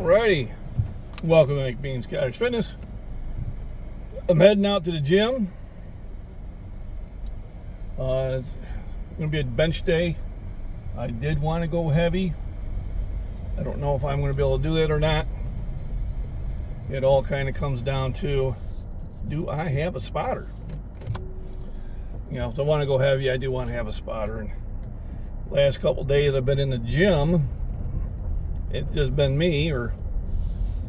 Alrighty, welcome to McBean's Cottage Fitness. I'm heading out to the gym. It's going to be a bench day. I did want to go heavy. I don't know if I'm going to be able to do that or not. It all kind of comes down to, do I have a spotter? You know, if I want to go heavy, I do want to have a spotter. And last couple days I've been in the gym. It's just been me or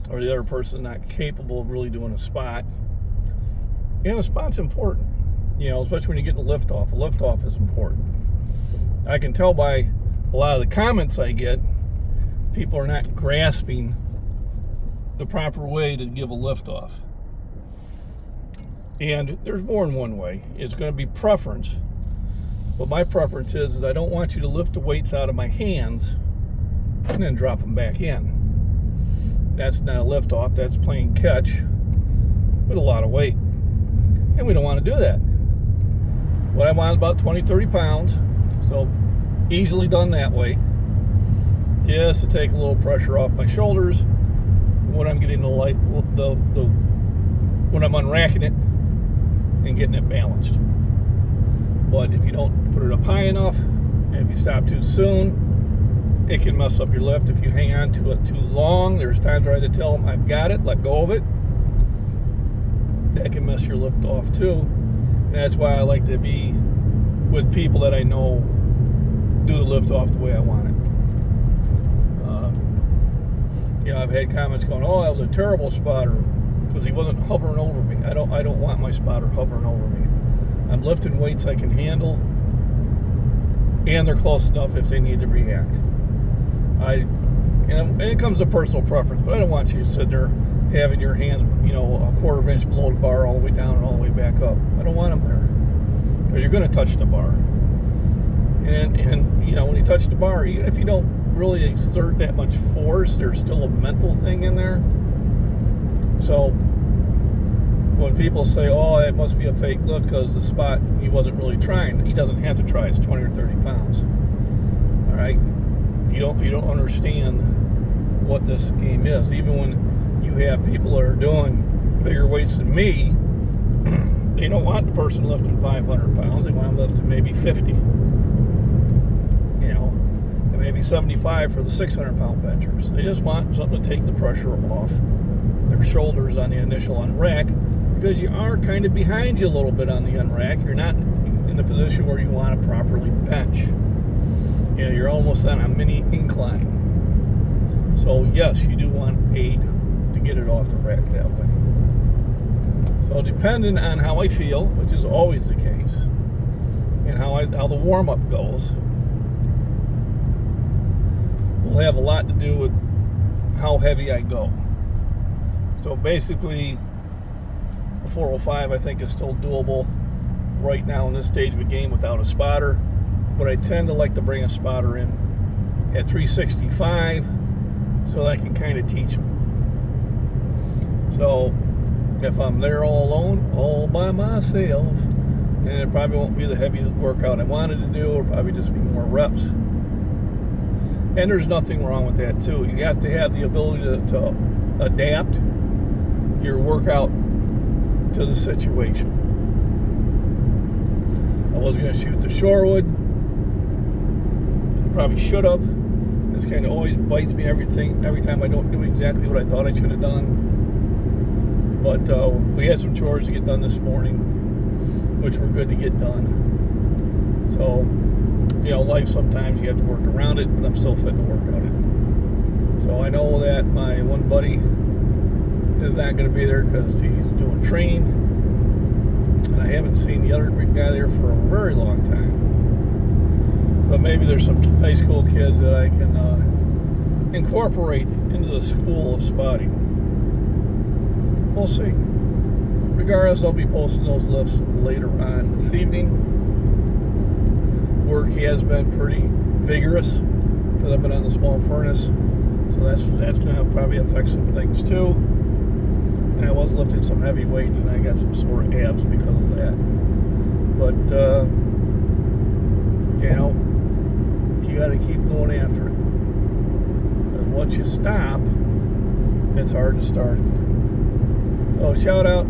the other person not capable of really doing a spot. And a spot's important, you know, especially when you get the lift off. A lift off is important. I can tell by a lot of the comments I get, people are not grasping the proper way to give a lift off. And there's more than one way. It's going to be preference. But my preference is I don't want you to lift the weights out of my hands and then drop them back in. That's not a lift off, that's playing catch with a lot of weight. And we don't want to do that. What I want is about 20-30 pounds, so easily done that way. Just to take a little pressure off my shoulders when I'm getting when I'm unracking it and getting it balanced. But if you don't put it up high enough, and if you stop too soon, it can mess up your lift. If you hang on to it too long, there's times where I had to tell them, I've got it, let go of it. That can mess your lift off too. And that's why I like to be with people that I know do the lift off the way I want it. You know, I've had comments going, oh, that was a terrible spotter because he wasn't hovering over me. I don't want my spotter hovering over me. I'm lifting weights I can handle, and they're close enough if they need to react. And it comes to personal preference, but I don't want you to sit there having your hands, you know, a quarter of an inch below the bar all the way down and all the way back up. I don't want them there because you're going to touch the bar. And you know, when you touch the bar, even if you don't really exert that much force, there's still a mental thing in there. So when people say, oh, it must be a fake lift because the spot, he wasn't really trying, he doesn't have to try. It's 20 or 30 pounds. All right? You don't understand what this game is. Even when you have people that are doing bigger weights than me, they don't want the person lifting 500 pounds. They want them lifting maybe 50. You know, and maybe 75 for the 600-pound benchers. They just want something to take the pressure off their shoulders on the initial unrack, because you are kind of behind you a little bit on the unrack. You're not in the position where you want to properly bench. You know, you're almost on a mini incline. So yes, you do want aid to get it off the rack that way. So depending on how I feel, which is always the case, and how the warm-up goes, will have a lot to do with how heavy I go. So basically, a 405 I think is still doable right now in this stage of the game without a spotter. But I tend to like to bring a spotter in at 365 so that I can kind of teach them. So if I'm there all alone, all by myself, and it probably won't be the heavy workout I wanted to do, it'll probably just be more reps. And there's nothing wrong with that too. You have to have the ability to adapt your workout to the situation. I was going to shoot the Shorewood. Probably should have. This kind of always bites me every time I don't do exactly what I thought I should have done. But we had some chores to get done this morning, which were good to get done. So, you know, life sometimes you have to work around it, but I'm still fit to work on it. So I know that my one buddy is not going to be there because he's doing training, and I haven't seen the other guy there for a very long time. But maybe there's some high school kids that I can incorporate into the school of spotting. We'll see. Regardless, I'll be posting those lifts later on this evening. Work has been pretty vigorous because I've been on the small furnace. So that's going to probably affect some things too. And I was lifting some heavy weights and I got some sore abs because of that. But, you know, you got to keep going after it. And once you stop, it's hard to start. So shout out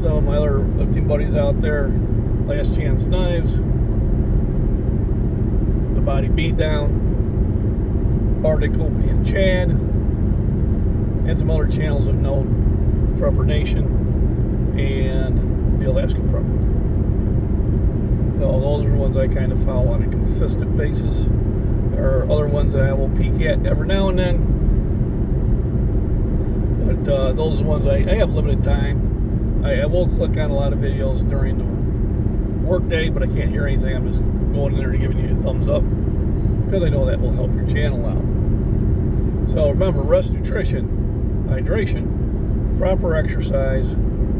some of my other lifting buddies out there, Last Chance Knives, The Body Beatdown, Arctic Opie and Chad, and some other channels of note, Prepper Nation and the Alaska Prepper. So those are the ones I kind of follow on a consistent basis. There are other ones that I will peek at every now and then, but those are the ones I have limited time. I will click on a lot of videos during the work day, but I can't hear anything. I'm just going in there to giving you a thumbs up because I know that will help your channel out. So remember, rest, nutrition, hydration, proper exercise,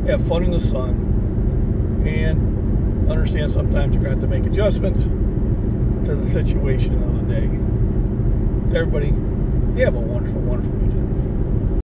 have fun in the sun, and understand sometimes you're going to have to make adjustments to the situation of the day. Everybody, you have a wonderful, wonderful weekend.